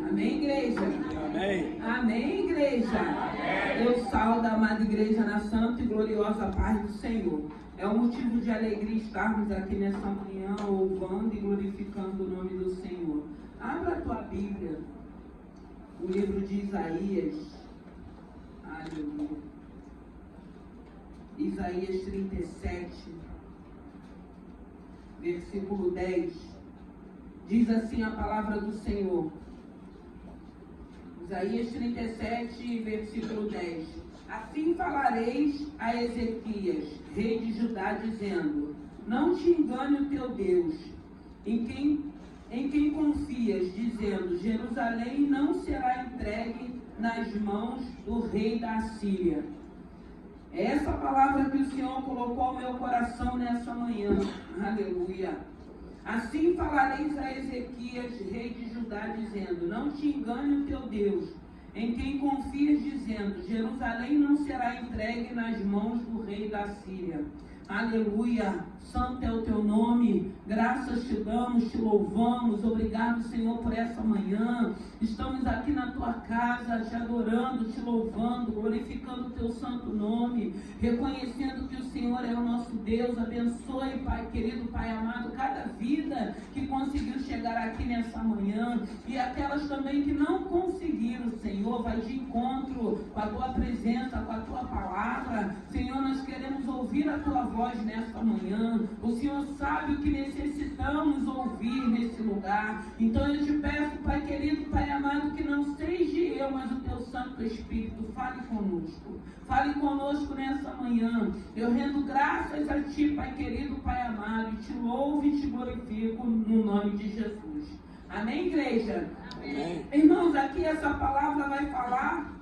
Amém, igreja? Amém. Amém, igreja? Eu saúdo a amada igreja na santa e gloriosa paz do Senhor. É um motivo de alegria estarmos aqui nessa manhã louvando e glorificando o nome do Senhor. Abra a tua Bíblia, o livro de Isaías. Aleluia. Isaías 37, versículo 10. Diz assim a palavra do Senhor. Isaías 37, versículo 10. Assim falareis a Ezequias, rei de Judá, dizendo: não te engane o teu Deus, em quem confias, dizendo: Jerusalém não será entregue nas mãos do rei da Assíria. É essa palavra que o Senhor colocou ao meu coração nessa manhã. Aleluia. Assim falareis a Ezequias, rei de Judá, dizendo: não te engane o teu Deus, em quem confias, dizendo: Jerusalém não será entregue nas mãos do rei da Síria. Aleluia, santo é o teu nome, graças te damos, te louvamos, obrigado, Senhor, por essa manhã. Estamos aqui na tua casa, te adorando, te louvando, glorificando o teu santo nome, reconhecendo que o Senhor é o nosso Deus. Abençoe, Pai querido, Pai amado, cada vida que conseguiu chegar aqui nessa manhã, e aquelas também que não conseguiram, Senhor, vai de encontro com a tua presença, com a tua palavra. Senhor, nós queremos ouvir a tua voz nesta manhã. O Senhor sabe o que necessitamos ouvir nesse lugar. Então eu te peço, Pai querido, Pai amado, que não seja eu, mas o teu Santo Espírito fale conosco. Fale conosco nessa manhã. Eu rendo graças a ti, Pai querido, Pai amado, e te louvo e te glorifico no nome de Jesus. Amém, igreja? Amém. Irmãos, aqui essa palavra vai falar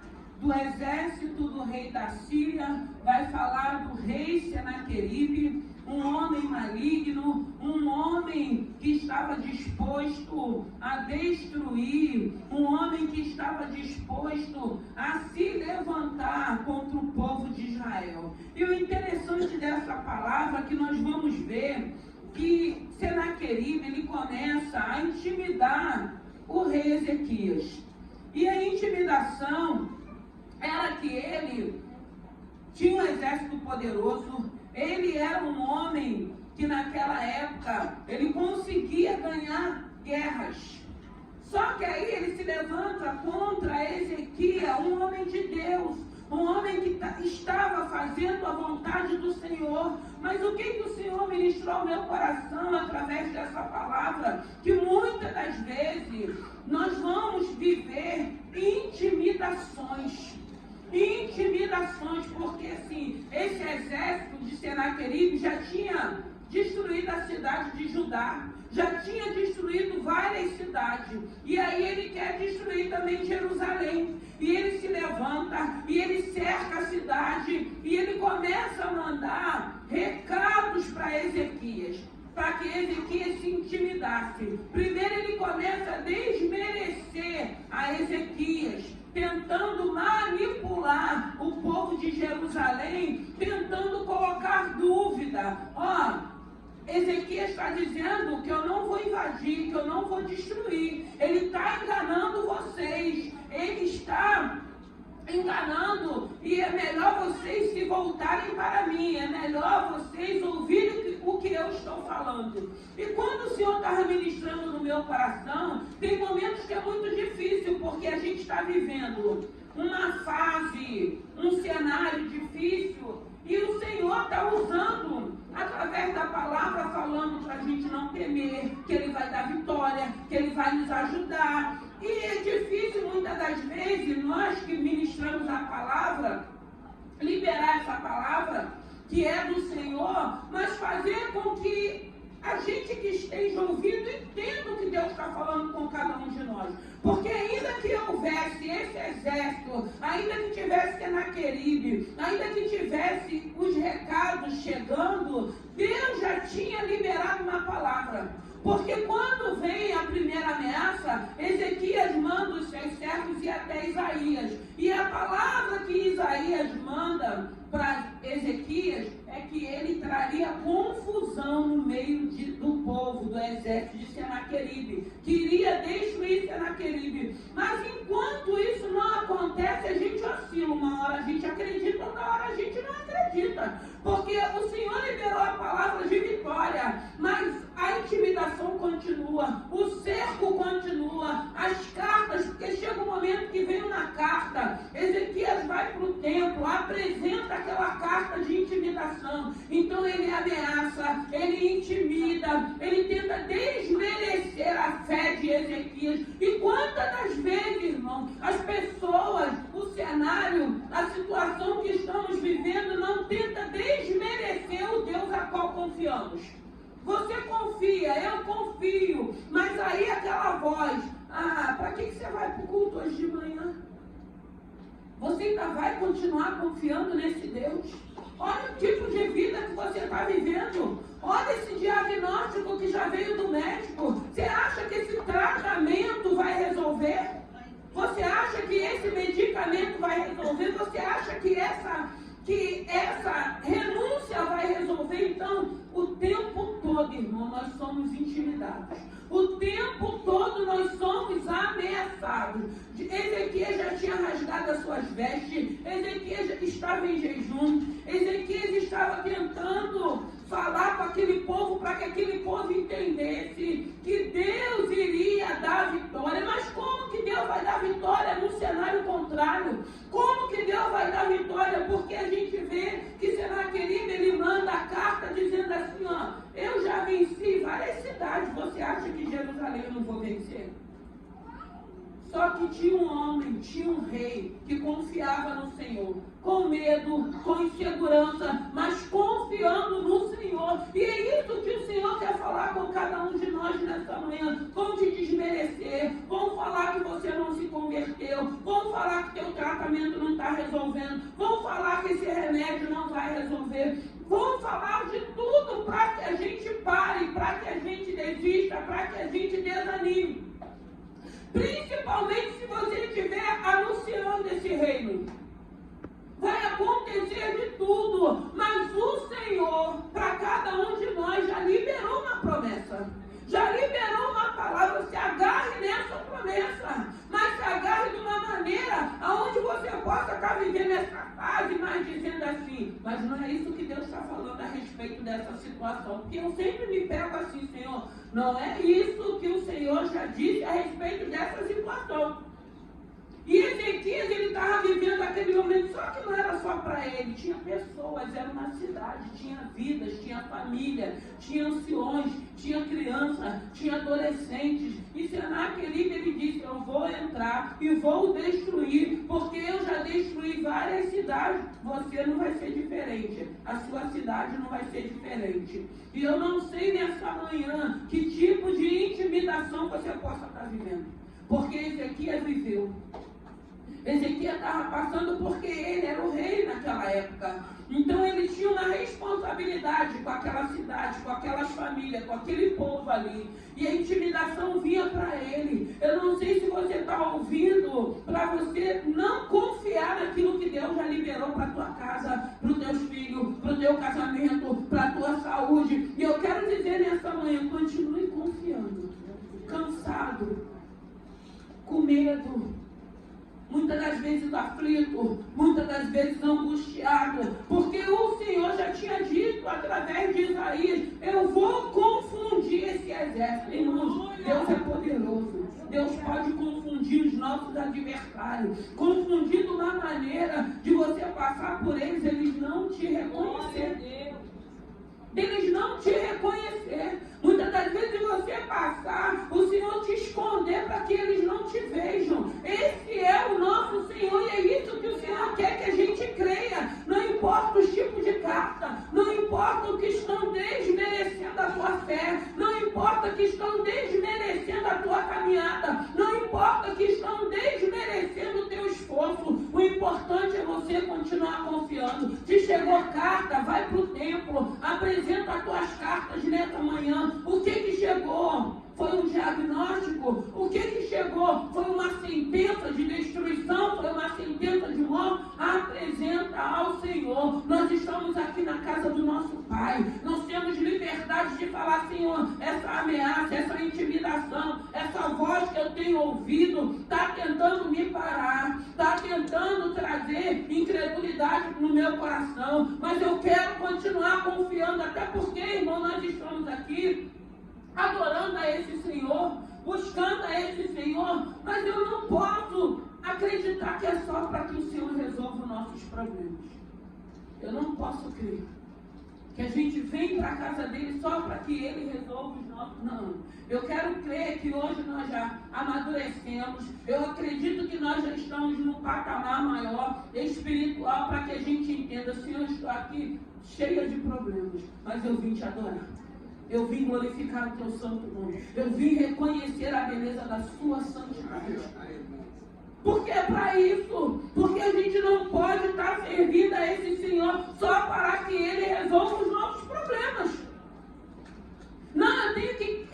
do exército do rei da Síria, vai falar do rei Senaqueribe, um homem maligno, um homem que estava disposto a destruir, um homem que estava disposto a se levantar contra o povo de Israel. E o interessante dessa palavra é que nós vamos ver que Senaqueribe, ele começa a intimidar o rei Ezequias. E a intimidação era que ele tinha um exército poderoso, ele era um homem que naquela época ele conseguia ganhar guerras. Só que aí ele se levanta contra Ezequias, um homem de Deus, um homem que estava fazendo a vontade do Senhor. Mas o que o Senhor ministrou ao meu coração através dessa palavra? Que muitas das vezes nós vamos viver intimidações, porque assim, esse exército de Senaqueribe já tinha destruído a cidade de Judá, já tinha destruído várias cidades, e aí ele quer destruir também Jerusalém, e ele se levanta, e ele cerca a cidade, e ele começa a mandar recados para Ezequias, para que Ezequias se intimidasse. Primeiro ele começa a desmerecer a Ezequias, tentando manipular o povo de Jerusalém, tentando colocar dúvida. Ezequias está dizendo que eu não vou invadir, que eu não vou destruir. Ele está enganando vocês, ele está enganando, e é melhor vocês se voltarem para mim, é melhor vocês ouvirem o que eu estou falando. E quando o Senhor está ministrando no meu coração, tem momentos que é muito difícil, porque a gente está vivendo uma fase, um cenário difícil, e o Senhor está usando, através da palavra, falando para a gente não temer, que Ele vai dar vitória, que Ele vai nos ajudar. E é difícil, muitas das vezes, nós que ministramos a palavra, liberar essa palavra, que é do Senhor, mas fazer com que a gente que esteja ouvindo entenda o que Deus está falando com cada um de nós. Porque ainda que houvesse esse exército, ainda que tivesse Senaqueribe, ainda que tivesse os recados chegando, Deus já tinha liberado uma palavra. Porque quando vem a primeira ameaça, Ezequias manda os seus servos ir até Isaías. E a palavra que Isaías manda para Ezequias é que ele traria confusão no meio do povo, do exército de Senaqueribe, que iria destruir Senaqueribe. intimida, ele tenta desmerecer a fé de Ezequias. E quantas das vezes, irmão, as pessoas, o cenário, a situação que estamos vivendo não tenta desmerecer o Deus a qual confiamos. Você confia, eu confio, mas aí aquela voz, para que você vai para o culto hoje de manhã? Você ainda vai continuar confiando nesse Deus? Olha o tipo de vida que você está vivendo. Olha esse diagnóstico que já veio do médico. Você acha que esse tratamento vai resolver? Você acha que esse medicamento vai resolver? Você acha que essa renúncia vai resolver? Então, o tempo todo, irmão, nós somos intimidados. O tempo todo nós somos ameaçados. Ezequias já tinha rasgado as suas vestes. Ezequias já estava em jejum. Ezequias estava tentando falar para aquele povo, para que aquele povo entendesse que Deus iria dar vitória. Mas como que Deus vai dar vitória no cenário contrário? Como que Deus vai dar vitória? Porque a gente vê que Senaqueribe, ele manda a carta dizendo assim, eu já venci várias cidades, você acha que Jerusalém eu não vou vencer? Só que tinha um homem, tinha um rei que confiava no Senhor, com medo, com insegurança, mas confiando no Senhor. E é isso que o Senhor quer falar com cada um de nós nesta manhã. Vão te desmerecer, vão falar que você não se converteu, vão falar que teu tratamento não está resolvendo, vão falar que esse remédio não vai resolver, vão falar de tudo para que a gente pare, para que a gente desista, para que a gente desanime. Principalmente se você estiver anunciando esse reino. Vai acontecer de tudo, mas o Senhor, para cada um de nós, já liberou uma promessa. Já liberou uma palavra. Se agarre nessa promessa, mas se agarre de uma maneira aonde você possa estar vivendo essa fase, mas dizendo assim, mas não é isso que Deus está falando a respeito dessa situação. Porque eu sempre me pego assim, Senhor, não é isso que o Senhor já disse a respeito dessa situação. E Ezequias, ele estava vivendo aquele momento, só que não era só para ele, tinha pessoas, era uma cidade, tinha vidas, tinha família, tinha anciões, tinha criança, tinha adolescentes. E Senaqueribe, ele disse, eu vou entrar e vou destruir, porque eu já destruí várias cidades. Você não vai ser diferente, a sua cidade não vai ser diferente. E eu não sei nessa manhã que tipo de intimidação você possa estar vivendo, porque Ezequias viveu. Ezequias estava passando porque ele era o rei naquela época. Então ele tinha uma responsabilidade com aquela cidade, com aquelas famílias, com aquele povo ali. E a intimidação vinha para ele. Eu não sei se você está ouvindo, para você não confiar naquilo que Deus já liberou para a tua casa, para os teus filhos, para o teu casamento, para a tua saúde. E eu quero dizer nessa manhã, continue confiando. Cansado, com medo, muitas das vezes aflito, muitas das vezes angustiado, porque o Senhor já tinha dito através de Isaías, eu vou confundir esse exército. Irmãos, Deus é poderoso, Deus pode confundir os nossos adversários, confundir de uma maneira de você passar por eles não te reconhecer. Deles não te reconhecer. Muitas das vezes você passar, o Senhor te esconder para que eles não te vejam. Esse é o nosso Senhor e é isso que o Senhor quer que a gente creia. Não importa os tipos de carta, não importa o que estão desmerecendo a tua fé, não importa que estão desmerecendo a tua caminhada, não importa que estão desmerecendo o teu esforço. O importante é você continuar confiando. Se chegou carta, vai para o templo, apresenta as tuas cartas nessa manhã. O que chegou? Foi um diagnóstico? O que chegou? Foi uma sentença de destruição? Foi uma sentença de morte? Apresenta ao Senhor. Nós estamos aqui na casa do nosso Pai. Nós temos liberdade de falar, Senhor, essa ameaça, essa intimidação, essa voz que eu tenho ouvido está tentando me parar, está tentando trazer incredulidade no meu coração, mas eu quero continuar confiando, até porque, irmão, nós estamos aqui adorando a esse Senhor, buscando a esse Senhor, mas eu não posso acreditar que é só para que o Senhor resolva os nossos problemas. Eu não posso crer que a gente vem para a casa dele só para que ele resolva os nossos. Não. Eu quero crer que hoje nós já amadurecemos. Eu acredito que nós já estamos num patamar maior, espiritual, para que a gente entenda: Senhor, eu estou aqui cheia de problemas, mas eu vim te adorar. Eu vim glorificar o teu santo nome. Eu vim reconhecer a beleza da sua santidade. Porque é para isso. Porque a gente não pode estar servindo a esse Senhor só para que Ele resolva os nossos problemas. Não, eu tenho que...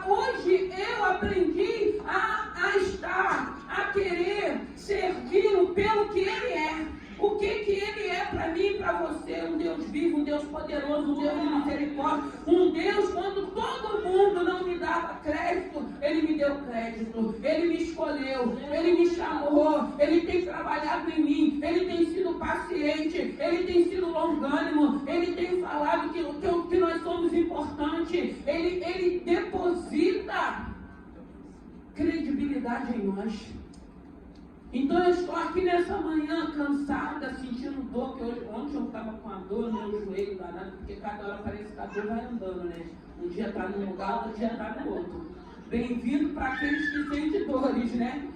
hoje eu aprendi a estar, a querer servi-lo pelo que Ele é. O que Ele é para mim e para você? Um Deus vivo, um Deus poderoso, um Deus de misericórdia. Um Deus, quando todo mundo não me dava crédito, Ele me deu crédito. Ele me escolheu, Ele me chamou, Ele tem trabalhado em mim, Ele tem sido paciente, Ele tem sido longânimo, Ele tem falado que nós somos importantes. Ele deposita credibilidade em nós. Então eu estou aqui nessa manhã cansada, sentindo dor, que ontem eu estava com a dor no meu joelho danado, porque cada hora parece que a dor vai andando, né? Um dia está num lugar, outro dia está no outro. Bem-vindo para aqueles que sentem dores, né?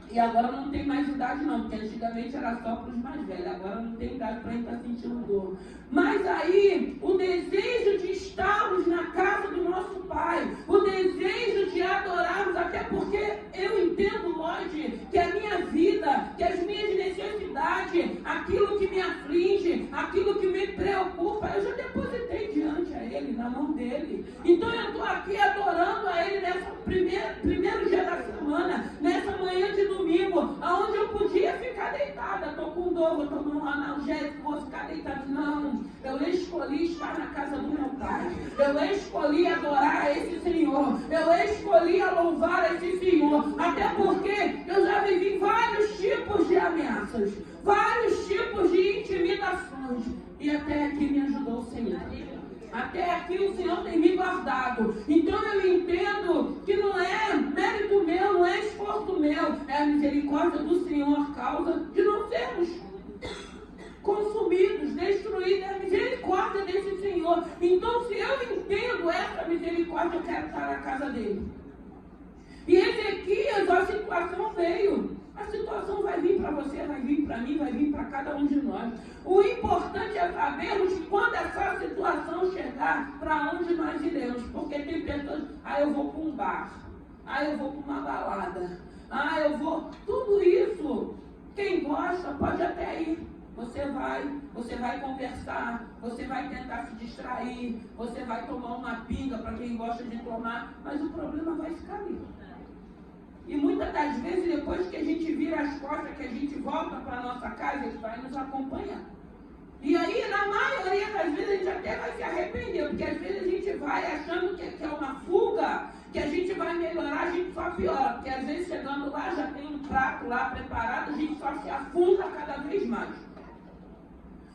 E agora não tem mais idade não, porque antigamente era só para os mais velhos, agora não tem idade para estar sentindo dor. Mas aí, o desejo de estarmos na casa do nosso Pai, o desejo de adorarmos, até porque eu entendo, Lorde, que a minha vida, que as minhas necessidades, aquilo que me aflige, aquilo que me preocupa, eu já depositei diante a Ele, na mão dEle. Então eu estou aqui adorando a Ele nessa primeiro dia da semana, nessa manhã de domingo, aonde eu podia ficar deitada. Estou com dor, vou tomar um analgésico, vou ficar deitada. Não, eu escolhi estar na casa do meu Pai. Eu escolhi adorar esse Senhor. Eu escolhi louvar esse Senhor. Até porque eu já vivi vários tipos de ameaças, vários tipos de intimidações. E até aqui me ajudou o Senhor. Até aqui o Senhor tem me guardado. Então eu entendo que não é mérito meu, não é esforço meu, é a misericórdia do Senhor a causa de não sermos consumidos, destruídos. É a misericórdia desse Senhor. Então, se eu entendo essa misericórdia, eu quero estar na casa dele. E Ezequias, a situação veio. A situação vai vir para você, vai vir para mim, vai vir para cada um de nós. O importante é sabermos que quando essa situação chegar, para onde nós iremos. Porque tem pessoas, eu vou para um bar, eu vou para uma balada, eu vou... Tudo isso, quem gosta pode até ir. Você vai conversar, você vai tentar se distrair, você vai tomar uma pinga para quem gosta de tomar, mas o problema vai ficar ali. E muitas das vezes, depois que a gente vira as costas, que a gente volta para a nossa casa, ele vai nos acompanhar. E aí, na maioria das vezes, a gente até vai se arrepender, porque às vezes a gente vai achando que é uma fuga, que a gente vai melhorar, a gente só piora. Porque às vezes, chegando lá, já tem um prato lá preparado, a gente só se afunda cada vez mais.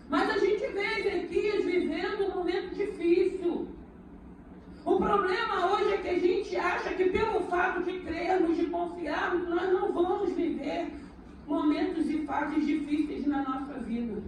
Mas a gente vê Ezequias vivendo um momento difícil. O problema hoje é que a gente acha que pelo fato de crermos, de confiarmos, nós não vamos viver momentos e fases difíceis na nossa vida.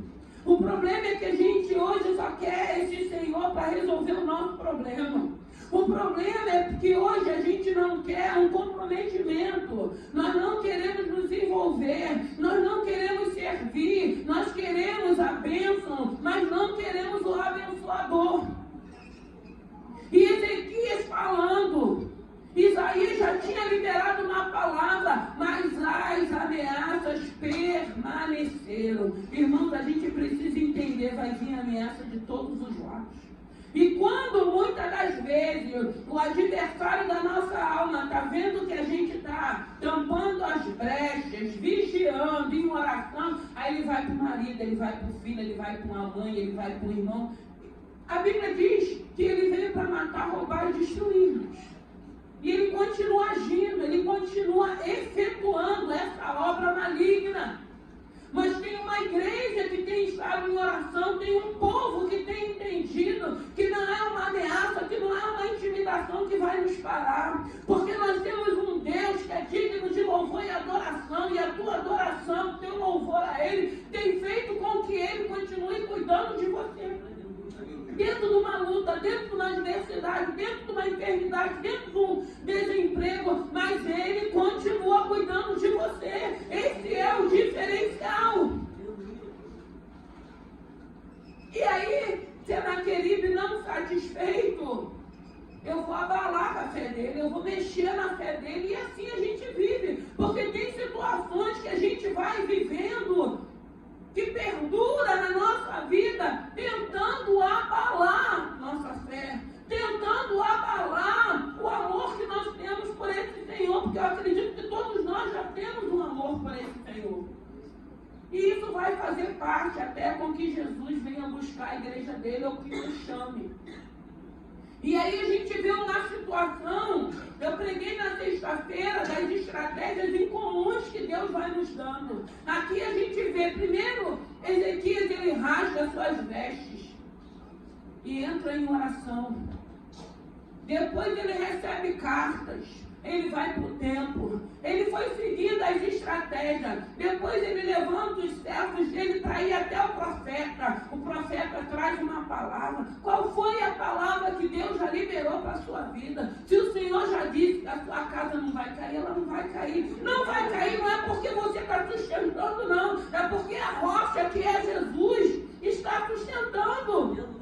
O problema é que a gente hoje só quer esse Senhor para resolver o nosso problema. O problema é que hoje a gente não quer um comprometimento, nós não queremos nos envolver, nós não queremos servir, nós queremos a bênção, mas não queremos o abençoador. E Ezequias falando, Isaías já tinha liberado uma palavra, mas as ameaças permaneceram. Irmãos, a gente precisa entender, vai vir ameaça de todos os lados. E quando muitas das vezes o adversário da nossa alma está vendo que a gente está tampando as brechas, vigiando em oração, aí ele vai para o marido, ele vai para o filho, ele vai para uma mãe, ele vai para o irmão. A Bíblia diz que ele veio para matar, roubar e destruir-nos. E ele continua agindo, ele continua efetuando essa obra maligna. Mas tem uma igreja que tem estado em oração, tem um povo que tem entendido que não é uma ameaça, que não é uma intimidação que vai nos parar. Porque nós temos um Deus que é digno de louvor e adoração, e a tua adoração, o teu louvor a Ele, tem feito com que Ele continue cuidando de você. dentro de uma luta, dentro de uma adversidade, dentro de uma enfermidade, dentro de um desemprego, mas Ele continua cuidando de você. Esse é o diferencial. E aí, Senaqueribe, não satisfeito, eu vou abalar a fé dele, eu vou mexer na fé dele, e assim a gente vive. Porque tem situações que a gente vai vivendo, que perdura na nossa vida, tentando abalar nossa fé, tentando abalar o amor que nós temos por esse Senhor, porque eu acredito que todos nós já temos um amor por esse Senhor. E isso vai fazer parte até com que Jesus venha buscar a igreja dele, ou que nos chame. E aí a gente vê uma situação, eu preguei na sexta-feira, das estratégias incomuns que Deus vai nos dando. Aqui a gente vê, primeiro, Ezequias, ele rasga suas vestes e entra em oração. Depois ele recebe cartas, ele vai para o templo, ele foi seguindo as estratégias. Depois ele levanta os servos dele para ir até o profeta traz uma palavra. Qual foi a palavra que Deus já liberou para a sua vida? Se o Senhor já disse que a sua casa não vai cair, ela não vai cair. Não vai cair, não é porque você está sustentando, não, é porque a rocha que é Jesus está sustentando.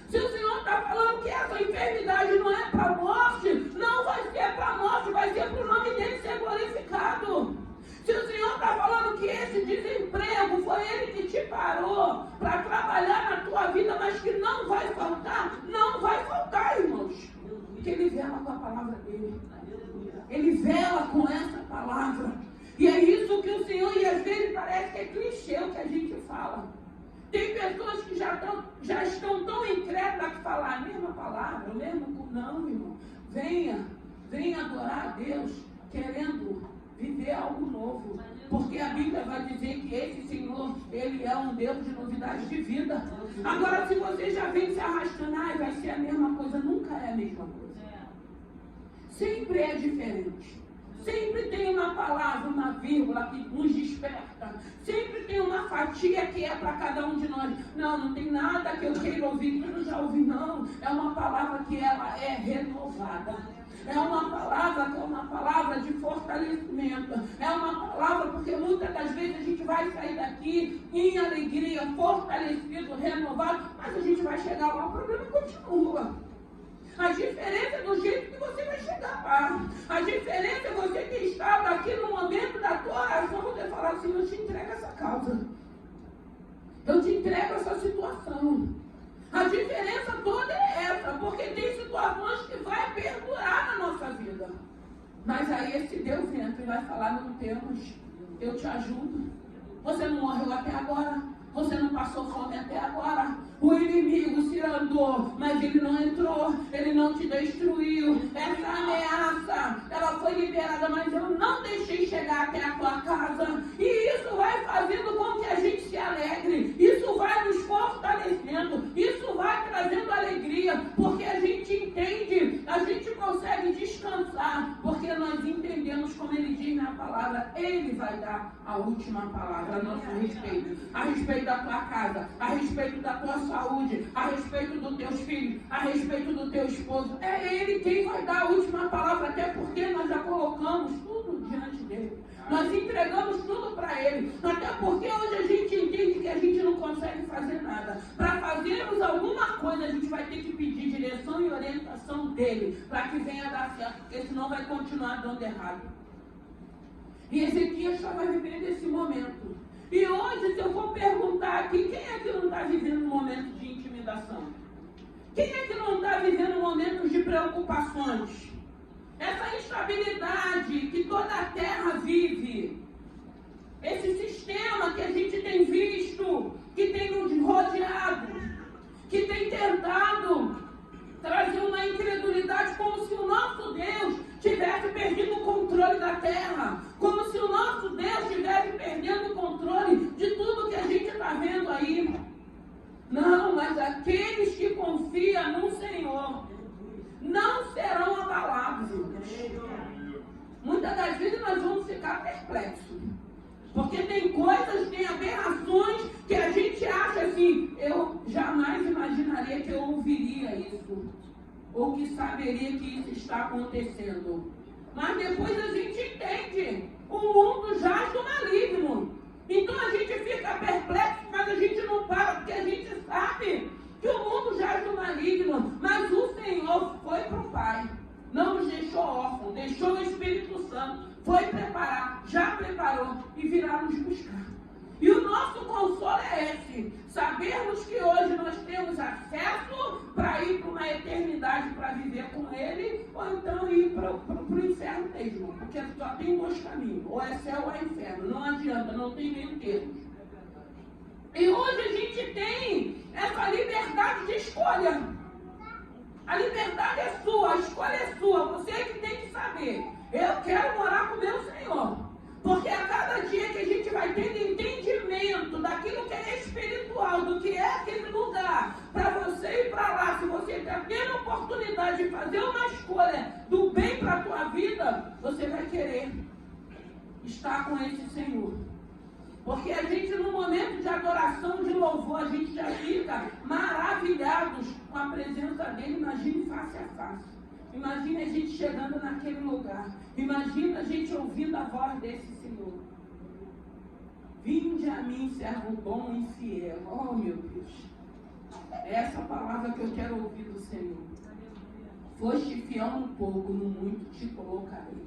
Se o Senhor está falando que essa enfermidade não é para a morte, não vai ser para a morte, vai ser para o nome dele ser glorificado. Se o Senhor está falando que esse desemprego foi ele que te parou para trabalhar na tua vida, mas que não vai faltar, não vai faltar, irmãos. Porque ele vela com a palavra dele. Ele vela com essa palavra. E é isso que o Senhor, e às vezes parece que é clichê o que a gente fala. Tem pessoas que já estão tão incrédulas que falam a mesma palavra, o mesmo. Não, irmão. Venha adorar a Deus querendo viver algo novo. Porque a Bíblia vai dizer que esse Senhor, Ele é um Deus de novidade de vida. Agora, se você já vem se arrastando, vai ser a mesma coisa. Nunca é a mesma coisa. Sempre é diferente. Sempre tem uma palavra, uma vírgula que nos desperta. Sempre tem uma fatia que é para cada um de nós. Não tem nada que eu queira ouvir que eu já ouvi, não. É uma palavra que ela é renovada. É uma palavra que é uma palavra de fortalecimento. É uma palavra porque muitas das vezes a gente vai sair daqui em alegria, fortalecido, renovado, mas a gente vai chegar lá, o problema continua. A diferença é do jeito que você vai chegar lá. A diferença é você que estava aqui no momento da tua oração, você falar assim, eu te entrego essa causa. Eu te entrego essa situação. A diferença toda é essa, porque tem situações que vai perdurar na nossa vida. Mas aí esse Deus entra e vai falar, não temos, eu te ajudo. Você não morreu até agora. Você não passou fome até agora. O inimigo se andou, mas ele não entrou, ele não te destruiu. Essa ameaça, ela foi liberada, mas eu não deixei chegar até a tua casa. E isso vai fazendo com que a gente se alegre. Isso vai nos fortalecendo. Isso vai trazendo alegria, porque a gente entende, a gente consegue descansar, porque nós entendemos, como ele diz na palavra, ele vai dar a última palavra a nosso respeito. A respeito da tua casa, a respeito da tua saúde, a respeito dos teus filhos, a respeito do teu esposo. É Ele quem vai dar a última palavra, até porque nós já colocamos tudo diante dele. Nós entregamos tudo para Ele. Até porque hoje a gente entende que a gente não consegue fazer nada. Para fazermos alguma coisa, a gente vai ter que pedir direção e orientação dele, para que venha dar certo, porque senão vai continuar dando errado. E Ezequias estava vivendo esse momento. E hoje, se eu for perguntar aqui, quem é que não está vivendo um momento de intimidação? Quem é que não está vivendo momentos de preocupações? Essa instabilidade que toda a terra vive, esse sistema que a gente tem visto, que tem nos rodeado, que tem tentado trazer uma incredulidade como se o nosso Deus tivesse perdido o controle da terra, como se o nosso Deus estivesse perdendo o controle de tudo que a gente está vendo aí. Não, mas aqueles que confiam no Senhor não serão abalados. Muitas das vezes nós vamos ficar perplexos, porque tem coisas, tem aberrações que a gente acha assim, eu jamais imaginaria que ou que saberia que isso está acontecendo. Mas depois a gente entende, o mundo jaz do maligno. Então a gente fica perplexo, mas a gente não para, porque a gente sabe que o mundo jaz do maligno. Mas o Senhor foi para o Pai, não nos deixou órfãos, deixou o Espírito Santo, foi preparar, já preparou e virá nos buscar. E o nosso consolo é esse, sabermos que hoje nós temos acesso para ir para uma eternidade, para viver com Ele, ou então ir para o inferno mesmo, porque só tem dois caminhos, ou é céu ou é inferno, não adianta, não tem meio termo. E hoje a gente tem essa liberdade de escolha. A liberdade é sua, a escolha é sua, você é que tem que saber. Eu quero morar com o meu Senhor. Porque a cada dia que a gente vai tendo entendimento daquilo que é espiritual, do que é aquele lugar, para você ir para lá, se você está tendo a oportunidade de fazer uma escolha do bem para a tua vida, você vai querer estar com esse Senhor. Porque a gente, no momento de adoração, de louvor, a gente já fica maravilhados com a presença dele. Imagine face a face. Imagine a gente chegando naquele lugar. Imagina a gente ouvindo a voz desse Senhor. Vinde a mim, servo bom e fiel. Oh, meu Deus. É essa palavra que eu quero ouvir do Senhor. Foste fiel no pouco, no muito te colocarei.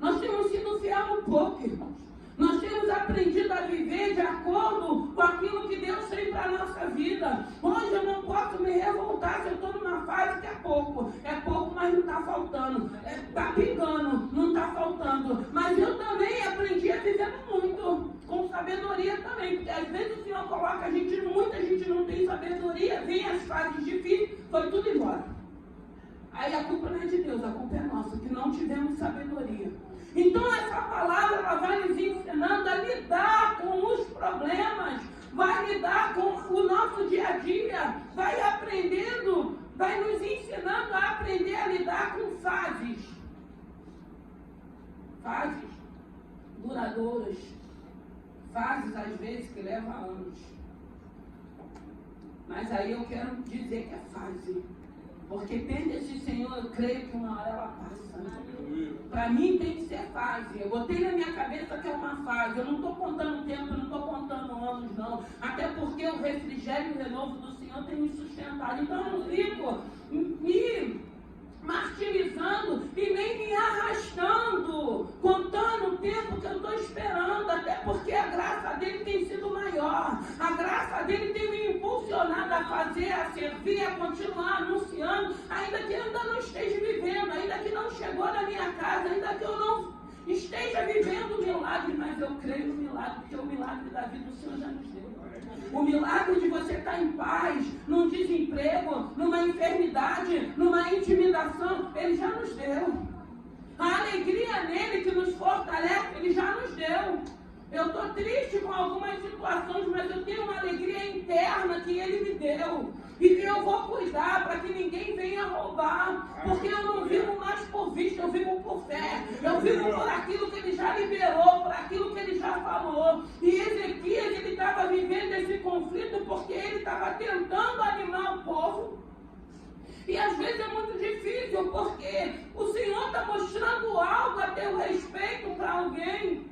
Nós temos sido fiel no pouco, irmãos. Nós temos aprendido a viver de acordo com aquilo que Deus tem para a nossa vida. Hoje eu não posso me revoltar se eu estou numa fase que é pouco. É pouco, mas não está faltando. Está pingando, não está faltando. Mas eu também aprendi a viver muito, com sabedoria também. Porque às vezes o Senhor coloca a gente, muita gente não tem sabedoria, vem as fases difíceis, foi tudo embora. Aí a culpa não é de Deus, a culpa é nossa, que não tivemos sabedoria. Então essa palavra ela vai nos ensinando a lidar com os problemas, vai lidar com o nosso dia a dia, vai aprendendo, vai nos ensinando a aprender a lidar com fases. Fases duradouras, fases às vezes que levam anos. Mas aí eu quero dizer que é fase. Porque tem desse Senhor, eu creio que uma hora ela passa. Para mim tem que ser fase. Eu botei na minha cabeça que é uma fase. Eu não estou contando tempo, eu não estou contando anos, não. Até porque o refrigério e o renovo do Senhor tem me sustentado. Então eu não fico me martirizando e nem me arrastando, contando o tempo que eu estou esperando, até porque a graça dele tem sido maior, a graça dele tem me impulsionado a fazer, a servir, a continuar anunciando, ainda que eu ainda não esteja vivendo, ainda que não chegou na minha casa, ainda que eu não esteja vivendo o milagre, mas eu creio no milagre, porque o milagre da vida o Senhor já nos deu. O milagre de você estar em paz, num desemprego, numa enfermidade, numa intimidação, Ele já nos deu. A alegria nele que nos fortalece, Ele já nos deu. Eu estou triste com algumas situações, mas eu tenho uma alegria interna que Ele me deu. E que eu vou cuidar para que ninguém venha roubar. Porque eu não vivo mais por vista, eu vivo por fé. Eu vivo por aquilo que Ele já liberou, por aquilo que Ele já falou. E Ezequias, ele estava vivendo esse conflito porque ele estava tentando animar o povo. E às vezes é muito difícil, porque o Senhor está mostrando algo a teu respeito para alguém.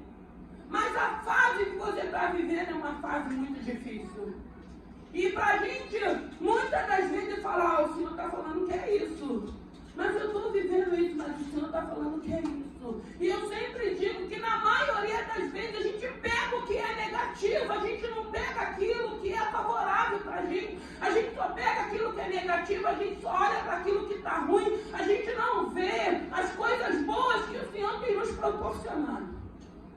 Mas a fase que você está vivendo é uma fase muito difícil. E para a gente, muitas das vezes, falar, o Senhor está falando que é isso. Mas eu estou vivendo isso, mas o Senhor está falando que é isso. E eu sempre digo que na maioria das vezes a gente pega o que é negativo, a gente não pega aquilo que é favorável para a gente só pega aquilo que é negativo, a gente só olha para aquilo que está ruim, a gente não vê as coisas boas que o Senhor tem nos proporcionado.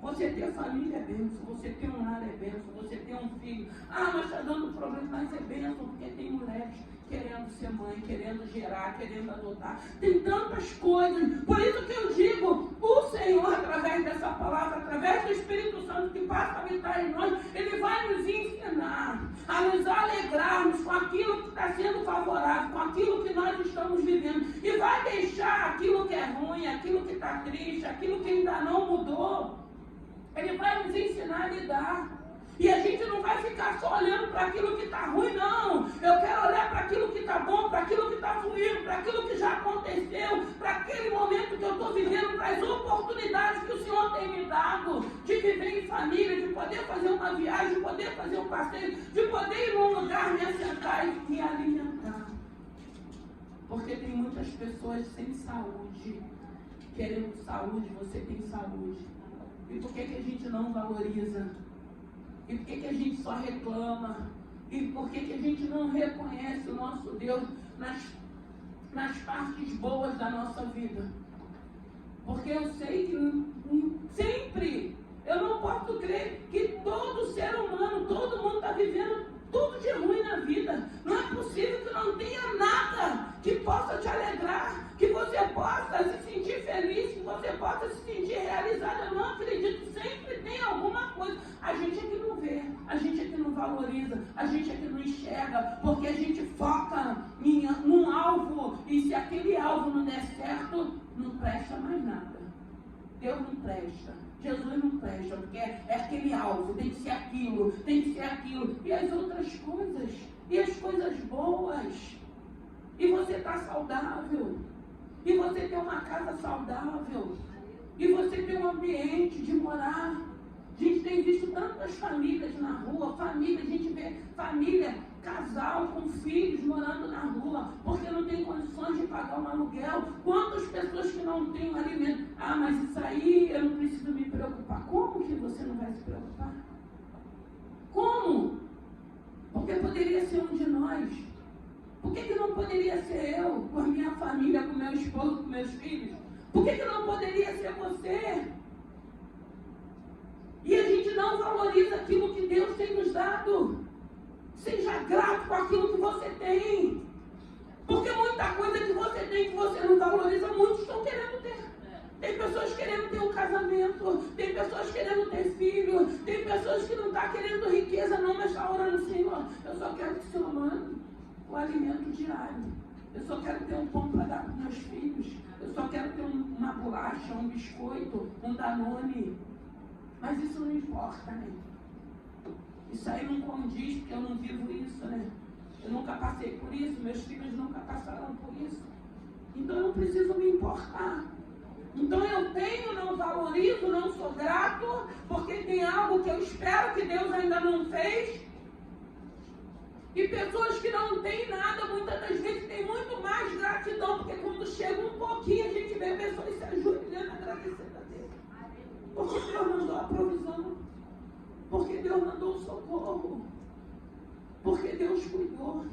Você ter família é bênção, você ter um lar é bênção, você ter um filho. Ah, mas está dando problema, mas é bênção, porque tem mulheres querendo ser mãe, querendo gerar, querendo adotar. Tem tantas coisas. Por isso que eu digo, o Senhor, através dessa palavra, através do Espírito Santo que passa a habitar em nós, Ele vai nos ensinar a nos alegrarmos com aquilo que está sendo favorável, com aquilo que nós estamos vivendo. E vai deixar aquilo que é ruim, aquilo que está triste, aquilo que ainda não mudou. Ele vai nos ensinar a lidar. E a gente não vai ficar só olhando para aquilo que está ruim, não. Eu quero olhar para aquilo que está bom, para aquilo que está fluindo, para aquilo que as oportunidades que o Senhor tem me dado de viver em família, de poder fazer uma viagem, de poder fazer um passeio, de poder ir num lugar, me assentar e me alimentar. Porque tem muitas pessoas sem saúde, querendo saúde, você tem saúde. E por que a gente não valoriza? E por que a gente só reclama? E por que a gente não reconhece o nosso Deus nas partes boas da nossa vida? Porque eu sei que sempre, eu não posso crer que todo ser humano, todo mundo está vivendo tudo de ruim na vida. Não é possível que não tenha nada que possa te alegrar, que você possa se sentir feliz, que você possa se sentir realizado. Eu não acredito, sempre tem alguma coisa. A gente é que não vê, a gente é que não valoriza, a gente é que não enxerga, porque a gente foca num alvo, e se aquele alvo não der certo, não presta mais nada. Deus não presta, Jesus não presta, porque é aquele alvo, tem que ser aquilo, tem que ser aquilo. E as outras coisas, e as coisas boas. E você está saudável, e você tem uma casa saudável, e você tem um ambiente de morar. A gente tem visto tantas famílias na rua, a gente vê família, casal com filhos morando na rua, porque não tem condições de pagar um aluguel. Quantas pessoas que não têm um alimento? Ah, mas isso aí eu não preciso me preocupar. Como que você não vai se preocupar? Como? Porque poderia ser um de nós. Por que não poderia ser eu, com a minha família, com meu esposo, com meus filhos? Por que não poderia ser você? E a gente não valoriza aquilo que Deus tem nos dado. Seja grato com aquilo que você tem. Porque muita coisa que você tem que você não valoriza, muitos estão querendo ter. Tem pessoas querendo ter um casamento, tem pessoas querendo ter filho, tem pessoas que não estão querendo riqueza, não, mas está orando, Senhor, eu só quero que o Senhor mande o alimento diário. Eu só quero ter um pão para dar para os meus filhos. Eu só quero ter uma bolacha, um biscoito, um Danone. Mas isso não importa, né? Isso aí não condiz, porque eu não vivo isso, né? Eu nunca passei por isso, meus filhos nunca passaram por isso. Então eu não preciso me importar. Então eu tenho, não valorizo, não sou grato, porque tem algo que eu espero que Deus ainda não fez. E pessoas que não têm nada, muitas das vezes têm muito mais gratidão, porque quando chega um pouquinho, a gente vê pessoas se ajoelhando agradecendo a Deus. Porque Deus mandou a provisão. Porque Deus mandou o socorro. Porque Deus cuidou.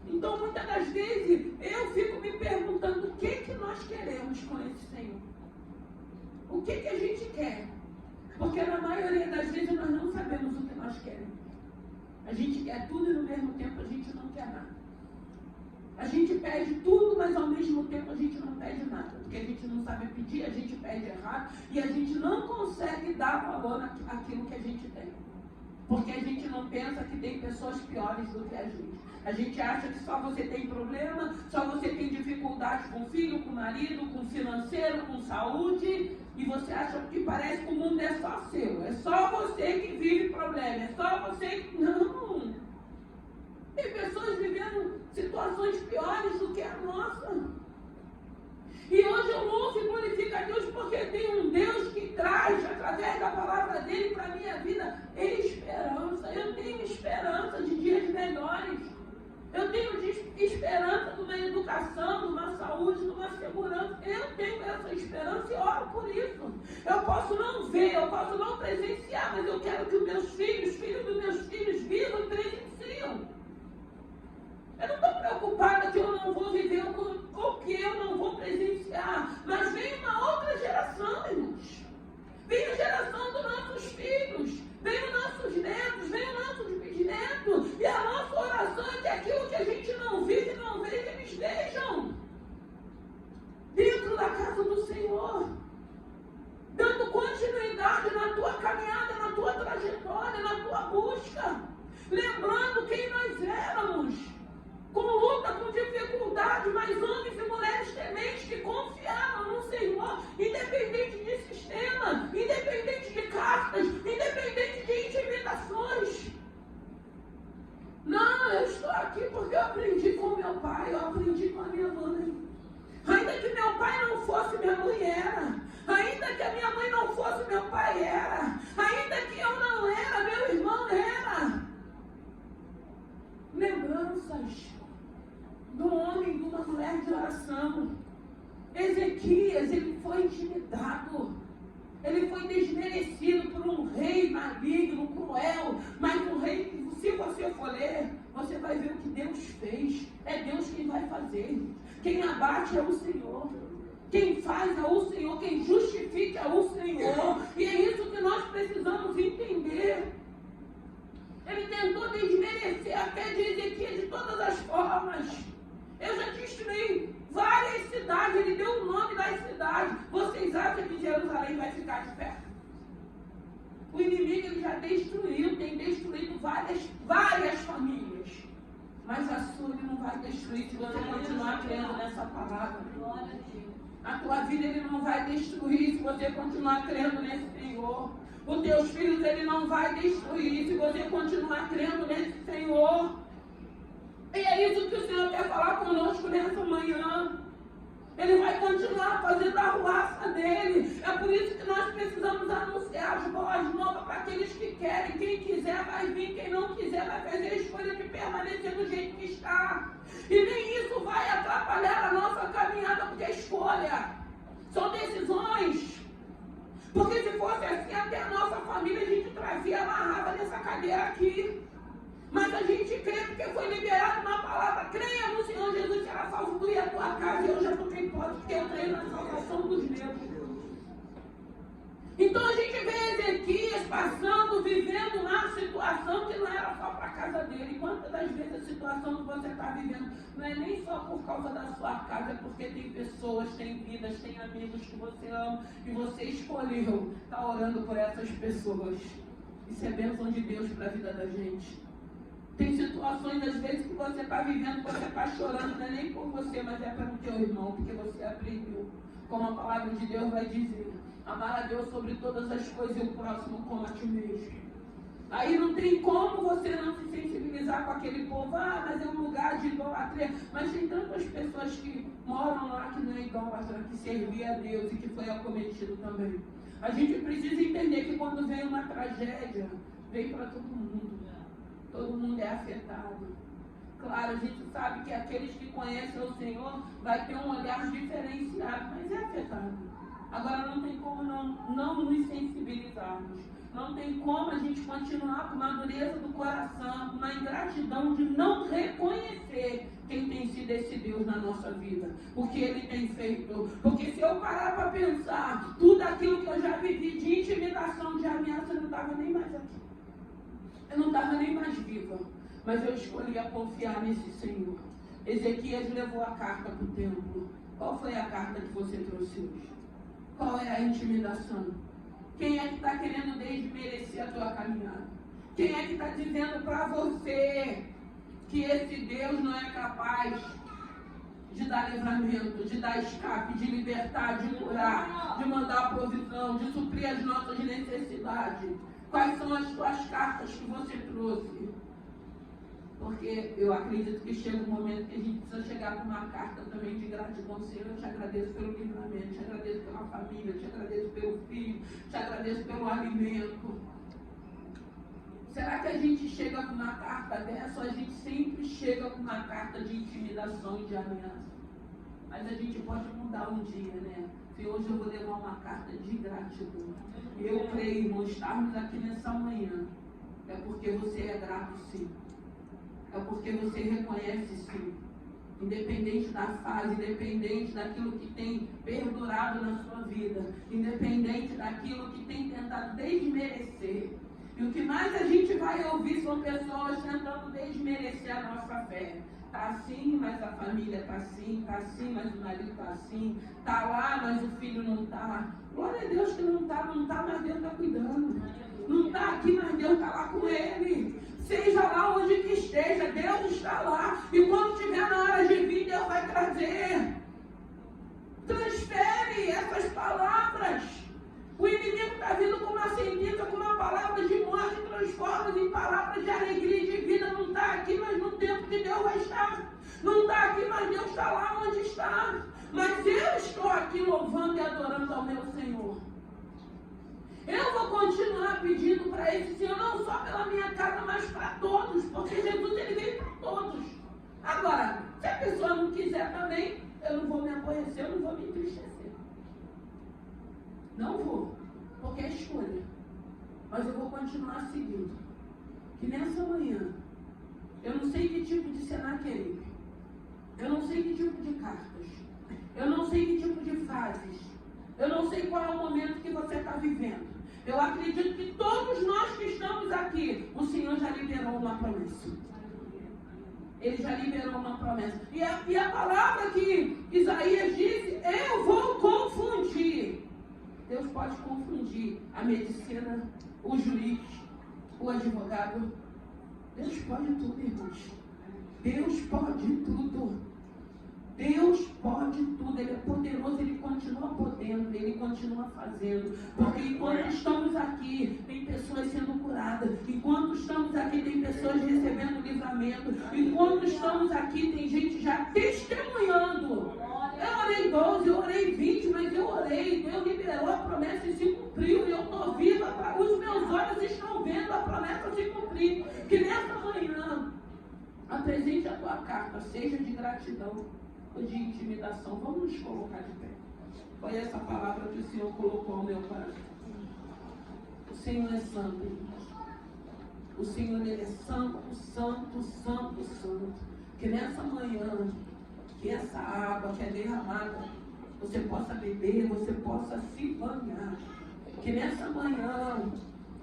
Então, muitas das vezes, eu fico me perguntando o que nós queremos com esse Senhor. O que a gente quer? Porque na maioria das vezes nós não sabemos o que nós queremos. A gente quer tudo e no mesmo tempo a gente não quer nada. A gente pede tudo, mas ao mesmo tempo a gente não pede nada. Porque a gente não sabe pedir, a gente pede errado e a gente não consegue dar valor àquilo que a gente tem. Porque a gente não pensa que tem pessoas piores do que a gente. A gente acha que só você tem problema, só você tem dificuldade com filho, com marido, com financeiro, com saúde. E você acha que parece que o mundo é só seu. É só você que vive problema. É só você que... Não! Tem pessoas vivendo situações piores do que a nossa. E hoje eu louvo e glorifico a Deus porque tem um Deus que traz, através da palavra dele, para a minha vida, esperança. Eu tenho esperança de dias melhores. Eu tenho esperança de uma educação, de uma saúde, de uma segurança. Eu tenho essa esperança e oro por isso. Eu posso não ver, eu posso não presenciar, mas eu quero que os meus filhos, filhos dos meus filhos, vivam e presenciam. Eu não estou preocupada que eu não vou viver ou que eu não vou presenciar. Mas vem uma outra geração, irmãos. Vem a geração dos nossos filhos. Vem os nossos netos, vem os nossos bisnetos. E a nossa oração é que aquilo que a gente não vive, não vê, que eles estejam dentro da casa do Senhor. Dando continuidade na tua caminhada, na tua trajetória, na tua busca. Lembrando quem nós éramos. Com luta, com dificuldade, mas homens e mulheres tementes que confiavam no Senhor, independente de sistema, independente de castas, independente de intimidações. Não, eu estou aqui porque eu aprendi com meu pai, eu aprendi com a minha mãe. Ainda que meu pai não fosse minha mulher, não. Ezequias, ele foi intimidado. Ele foi desmerecido por um rei maligno, cruel. Mas um rei, se você for ler, você vai ver o que Deus fez. É Deus quem vai fazer. Quem abate é o Senhor. Quem faz é o Senhor. Quem justifica é o Senhor. E é isso que nós precisamos entender. Ele tentou desmerecer a fé de Ezequias de todas as formas. Eu já destruí várias cidades. Ele deu o nome das cidades. Vocês acham que Jerusalém vai ficar de pé? O inimigo ele já destruiu, tem destruído várias famílias. Mas a sua ele não vai destruir se você continuar crendo nessa palavra. A tua vida ele não vai destruir se você continuar crendo nesse Senhor. Os teus filhos ele não vai destruir se você continuar crendo nesse Senhor. E é isso que o Senhor quer falar conosco nessa manhã. Ele vai continuar fazendo a arruaça dele. É por isso que nós precisamos anunciar as boas novas para aqueles que querem. Quem quiser vai vir, quem não quiser vai fazer a escolha de permanecer do jeito que está. E nem isso vai atrapalhar a nossa caminhada, porque é escolha. São decisões. Porque se fosse assim, até a nossa família a gente trazia amarrada nessa cadeira aqui. Mas a gente crê porque foi liberado uma palavra. Creia no Senhor Jesus, será salvo tu e a tua casa. E eu já toquei posse porque eu creio na salvação dos meus. Então a gente vê Ezequias passando, vivendo uma situação que não era só para a casa dele. Quantas das vezes a situação que você está vivendo não é nem só por causa da sua casa, é porque tem pessoas, tem vidas, tem amigos que você ama e você escolheu estar orando por essas pessoas. Isso é bênção de Deus para a vida da gente. Tem situações, às vezes, que você está vivendo, você está chorando, não é nem por você, mas é pelo teu irmão, porque você aprendeu. Como a palavra de Deus vai dizer, amar a Deus sobre todas as coisas e o próximo como a ti mesmo. Aí não tem como você não se sensibilizar com aquele povo, mas é um lugar de idolatria. Mas tem tantas pessoas que moram lá que não é idólatra, que servia a Deus e que foi acometido também. A gente precisa entender que quando vem uma tragédia, vem para todo mundo. Todo mundo é afetado. Claro, a gente sabe que aqueles que conhecem o Senhor vai ter um olhar diferenciado, mas é afetado. Agora não tem como não nos sensibilizarmos. Não tem como a gente continuar com uma dureza do coração, com uma ingratidão de não reconhecer quem tem sido esse Deus na nossa vida, o que Ele tem feito. Porque se eu parar para pensar, tudo aquilo que eu já vivi de intimidação, de ameaça, eu não estava nem mais aqui. Eu não estava nem mais viva, mas eu escolhi a confiar nesse Senhor. Ezequias levou a carta para o templo. Qual foi a carta que você trouxe hoje? Qual é a intimidação? Quem é que está querendo desmerecer a tua caminhada? Quem é que está dizendo para você que esse Deus não é capaz de dar livramento, de dar escape, de libertar, de curar, de mandar provisão, de suprir as nossas necessidades? Quais são as tuas cartas que você trouxe? Porque eu acredito que chega um momento que a gente precisa chegar com uma carta também de gratidão. Senhor, eu te agradeço pelo livramento, te agradeço pela família, te agradeço pelo filho, te agradeço pelo alimento. Será que a gente chega com uma carta dessa ou a gente sempre chega com uma carta de intimidação e de ameaça? Mas a gente pode mudar um dia, né? Se hoje eu vou levar uma carta de gratidão. Eu creio, irmão, estarmos aqui nessa manhã é porque você é grato, sim. É porque você reconhece, sim. Independente da fase, independente daquilo que tem perdurado na sua vida, independente daquilo que tem tentado desmerecer. E o que mais a gente vai ouvir são pessoas tentando desmerecer a nossa fé. Está assim, mas a família está assim, mas o marido está assim, está lá, mas o filho não está. Glória a Deus que não está, mas Deus está cuidando. Não está aqui, mas Deus está lá com ele. Seja lá onde que esteja, Deus está lá. E quando estiver na hora de vir, Deus vai trazer. Transfere essas palavras. O inimigo está vindo com uma sentença, com uma palavra de morte, transforma em palavras de alegria e de vida. Não está aqui, mas no tempo que Deus vai estar. Não está aqui, mas Deus está lá onde está. Mas eu estou aqui louvando e adorando ao meu Senhor. Eu vou continuar pedindo para esse Senhor, não só pela minha casa, mas para todos. Porque Jesus ele veio para todos. Agora, se a pessoa não quiser também, eu não vou me apoiar. vou me entristecer. Não vou, porque é escolha. Mas eu vou continuar seguindo. Que nessa manhã, eu não sei que tipo de Senaqueribe, eu não sei que tipo de cartas, eu não sei que tipo de fases, eu não sei qual é o momento que você está vivendo. Eu acredito que todos nós que estamos aqui, o Senhor já liberou uma promessa. Ele já liberou uma promessa. E a palavra que Isaías disse, eu vou confundir. Deus pode confundir a medicina, o juiz, o advogado. Deus pode tudo, irmãos. Deus pode tudo. Deus pode tudo. Ele é poderoso, Ele continua podendo, Ele continua fazendo. Porque enquanto estamos aqui, tem pessoas sendo curadas. Enquanto estamos aqui, tem pessoas recebendo livramento. Enquanto estamos aqui, tem gente já testemunhando. Eu orei 12, eu orei 20, mas eu orei. Deus liberou a promessa e se cumpriu. E eu estou viva. Os meus olhos estão vendo a promessa se cumprir. Que nessa manhã, apresente a tua carta, seja de gratidão ou de intimidação. Vamos nos colocar de pé. Foi essa palavra que o Senhor colocou ao meu coração. O Senhor é santo, irmãos. O Senhor, Ele é santo, santo, santo, santo. Que nessa manhã, que essa água que é derramada, você possa beber, você possa se banhar. Que nessa manhã,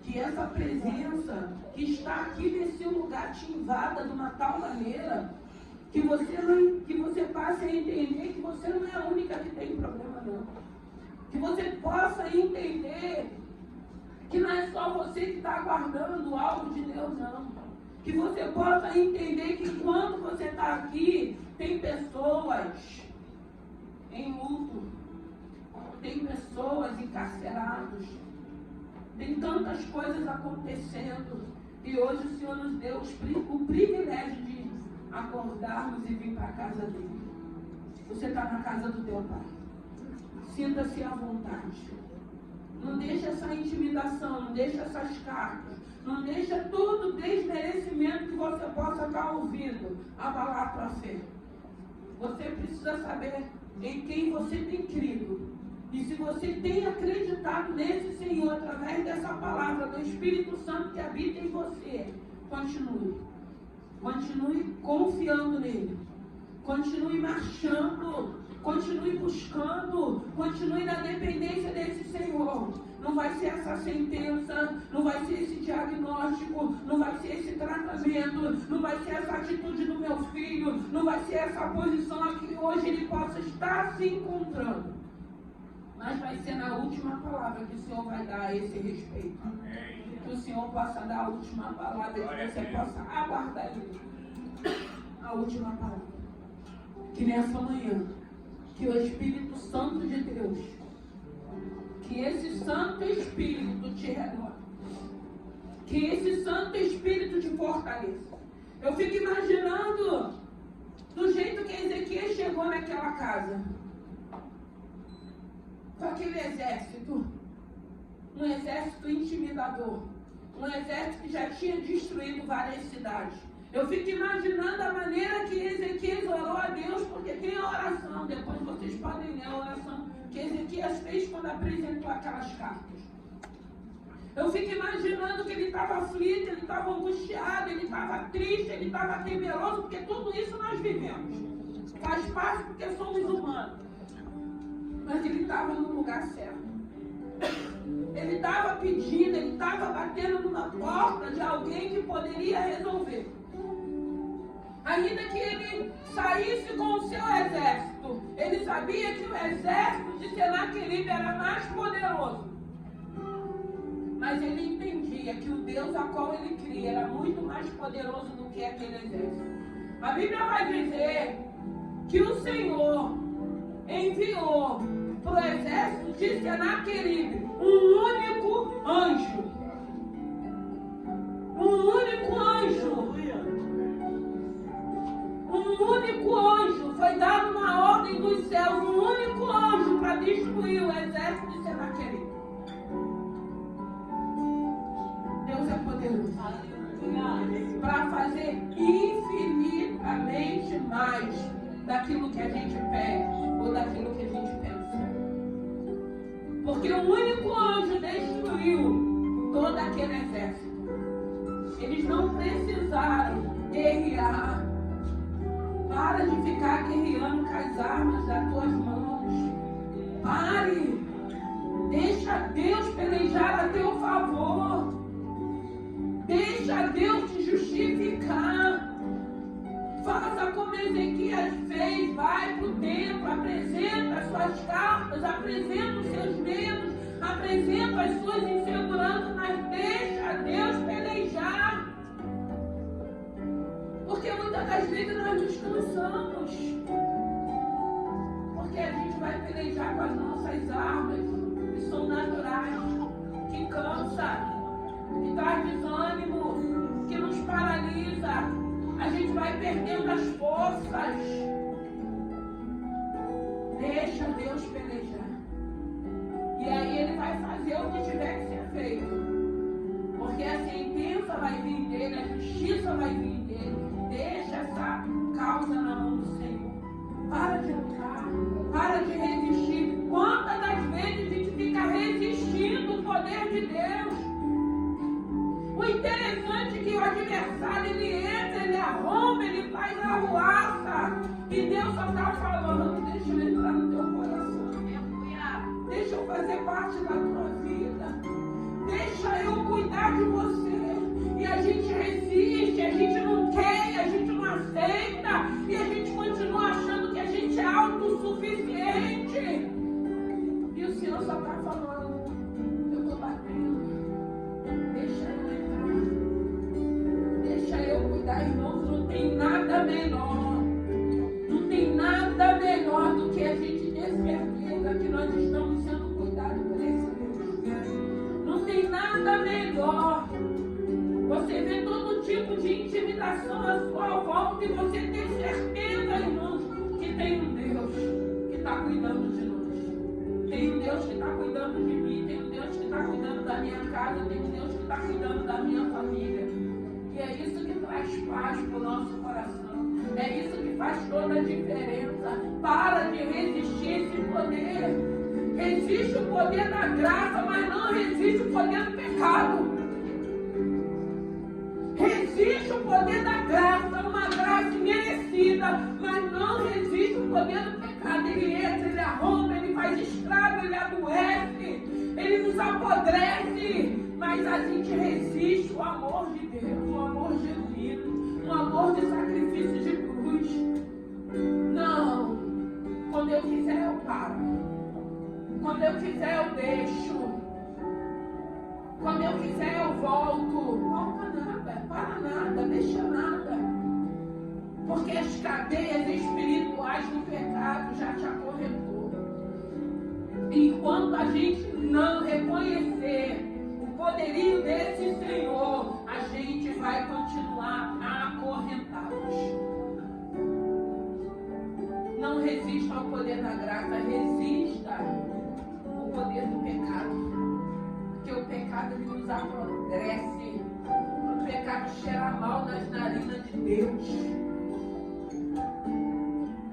que essa presença que está aqui nesse lugar te invada de uma tal maneira que você passe a entender que você não é a única que tem problema, não. Que você possa entender que não é só você que está aguardando algo de Deus, não. Que você possa entender que quando você está aqui, tem pessoas em luto, tem pessoas encarceradas, tem tantas coisas acontecendo. E hoje o Senhor nos deu o privilégio de acordarmos e vir para a casa dele. Você está na casa do teu Pai. Sinta-se à vontade. Não deixe essa intimidação, não deixe essas cartas, não deixe todo desmerecimento que você possa estar ouvindo abalar a tua fé. Você precisa saber em quem você tem crido. E se você tem acreditado nesse Senhor através dessa palavra do Espírito Santo que habita em você, continue. Continue confiando nele. Continue marchando. Continue buscando. Continue na dependência desse Senhor. Não vai ser essa sentença, não vai ser esse diagnóstico, não vai ser esse tratamento, não vai ser essa atitude do meu filho, não vai ser essa posição a que hoje ele possa estar se encontrando. Mas vai ser na última palavra que o Senhor vai dar a esse respeito. Que o Senhor possa dar a última palavra, que você possa aguardar ele. A última palavra. Que nessa manhã, que o Espírito Santo de Deus, que esse Santo Espírito te renove, que esse Santo Espírito te fortaleça. Eu fico imaginando do jeito que Ezequias chegou naquela casa, com aquele exército, um exército intimidador, um exército que já tinha destruído várias cidades. Eu fico imaginando a maneira que Ezequias orou a Deus, porque tem a oração, depois vocês podem ler a oração que Ezequias fez quando apresentou aquelas cartas. Eu fico imaginando que ele estava aflito, ele estava angustiado, ele estava triste, ele estava temeroso, porque tudo isso nós vivemos. Faz parte porque somos humanos. Mas ele estava no lugar certo. Ele estava pedindo, ele estava batendo numa porta de alguém que poderia resolver. Ainda que ele saísse com o seu exército, ele sabia que o exército de Senaqueribe era mais poderoso. Mas ele entendia que o Deus a qual ele cria era muito mais poderoso do que aquele exército. A Bíblia vai dizer que o Senhor enviou para o exército de Senaqueribe um único anjo. Um único anjo. Um único anjo. Foi dado uma ordem dos céus. Um único anjo para destruir o exército de Senaqueribe. Deus é poderoso para fazer infinitamente mais daquilo que a gente pede ou daquilo que a gente Porque o único anjo destruiu todo aquele exército. Eles não precisaram guerrear. Para de ficar guerreando com as armas das tuas mãos. Pare. Deixa Deus pelejar a teu favor. Deixa Deus te justificar. Faça como Ezequias fez. Vai para o templo, apresenta as suas cartas, apresenta os seus medos, apresenta as suas inseguranças, mas deixa Deus pelejar. Porque muitas das vezes nós descansamos. Porque a gente vai pelejar com as nossas armas, que são naturais, que cansa, que traz desânimo, que nos paralisa. A gente vai perdendo as forças. Deixa Deus pelejar. E aí Ele vai fazer o que tiver que ser feito. Porque a sentença vai vir dele, a justiça vai vir dele. Deixa essa causa na mão do Senhor. Para de lutar. Para de resistir. Quantas das vezes a gente fica resistindo o poder de Deus? O interessante é que o adversário, ele entra, ele arromba, ele faz arruaça. E Deus só está falando, deixa eu entrar no teu coração. Deixa eu fazer parte da tua vida. Deixa eu cuidar de você. E a gente resiste, a gente não quer, a gente não aceita. E a gente continua achando que a gente é autossuficiente. E o Senhor só está falando, eu estou batendo. Deixa eu entrar. Deixa eu cuidar, irmãos. Não tem nada melhor. Não tem nada melhor do que a gente ter certeza que nós estamos sendo cuidados por esse Deus. Não tem nada melhor. Você vê todo tipo de intimidação à sua volta e você tem certeza, irmãos, que tem um Deus que está cuidando de nós. Tem um Deus que está cuidando de mim. Tem um Deus que está cuidando da minha casa. Tem um Deus que está cuidando da minha família. E é isso que traz paz para o nosso coração. É isso que faz toda a diferença. Para de resistir esse poder. Resiste o poder da graça, mas não resiste o poder do pecado. Resiste o poder da graça, uma graça merecida, mas não resiste o poder do pecado. Ele entra, ele arromba, ele faz estrago, ele adoece, ele nos apodrece, mas a gente resiste o amor de Deus, o amor genuíno, um amor de sacrifício de cruz. Não, quando eu quiser eu paro, quando eu quiser eu deixo, quando eu quiser eu volto. Volta nada, para nada, deixa nada. Porque as cadeias espirituais do pecado já te acorrentou. Enquanto a gente não reconhecer o poderio desse Senhor, a gente vai continuar acorrentados. Não resista ao poder da graça, resista ao poder do pecado. Porque o pecado ele nos apodrece. O pecado cheira mal nas narinas de Deus.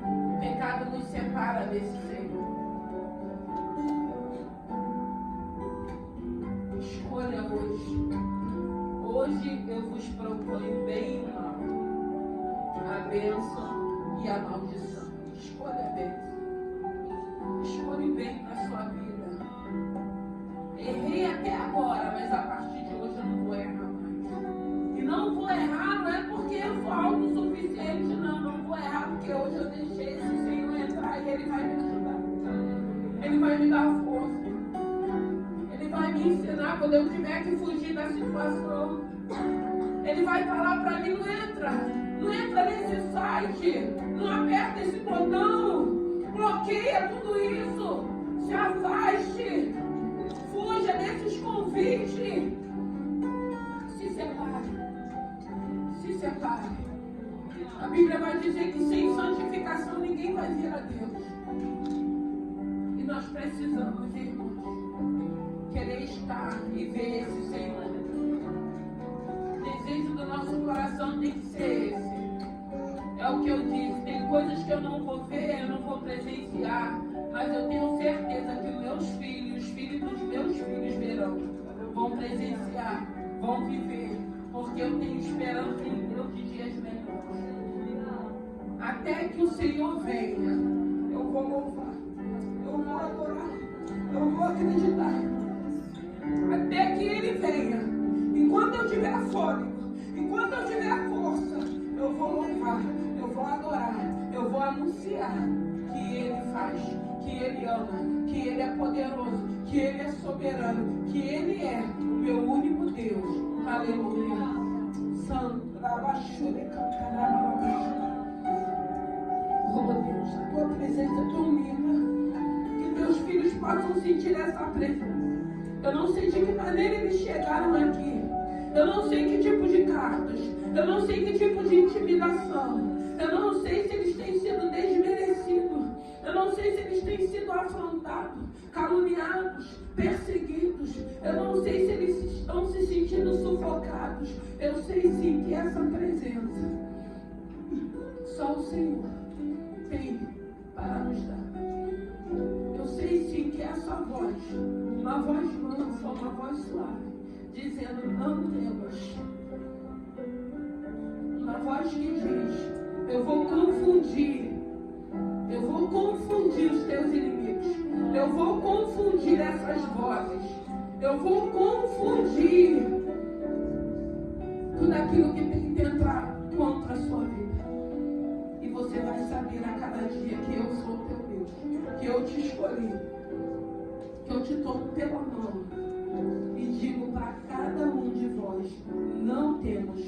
O pecado nos separa desse Senhor. Escolha hoje. Hoje eu vos proponho bem e o mal, a bênção e a maldição. Escolha a bênção. Escolha o bem para a sua vida. Errei até agora, mas a partir de hoje eu não vou errar mais. E não vou errar não é porque eu sou autossuficiente, não. Não vou errar porque hoje eu deixei esse Senhor entrar e Ele vai me ajudar. Ele vai me dar força. Ele vai me ensinar quando eu tiver que fugir da situação. Ele vai falar para mim, não entra nesse site, não aperta esse botão, bloqueia tudo isso, se afaste. Fuja desses convites. Se separe. Se separe. A Bíblia vai dizer que sem santificação ninguém vai vir a Deus. E nós precisamos, irmãos, querer estar e ver esse Senhor. O desejo do nosso coração tem que ser esse. É o que eu disse. Tem coisas que eu não vou ver, eu não vou presenciar. Mas eu tenho certeza que os meus filhos, os filhos vão viver, porque eu tenho esperança em Deus de dias melhores. Até que o Senhor venha, eu vou louvar, eu vou adorar, eu vou acreditar. Até que Ele venha, enquanto eu tiver fôlego, enquanto eu tiver força, eu vou louvar, eu vou adorar, eu vou anunciar que Ele faz, que Ele ama, que Ele é poderoso, que Ele é soberano, que Ele é o meu único Deus. Aleluia. Santo, oh Deus, a tua presença é tão linda, que teus filhos possam sentir essa presença. Eu não sei de que maneira eles chegaram aqui, eu não sei que tipo de cartas, eu não sei que tipo de intimidação, eu não sei se eles têm sido desmerecidos, eu não sei se eles têm sido afrontados, caluniados, perseguidos, eu não sei se eles estão se sentindo sufocados. Eu sei sim que essa presença só o Senhor tem para nos dar. Eu sei sim que essa voz, uma voz mansa, uma voz suave, dizendo não temas, uma voz que diz: eu vou confundir os teus inimigos, eu vou confundir essas vozes, eu vou confundir tudo aquilo que tem tentado contra a sua vida. E você vai saber a cada dia que eu sou teu Deus, que eu te escolhi, que eu te tomo pela mão e digo para cada um de vós: não temos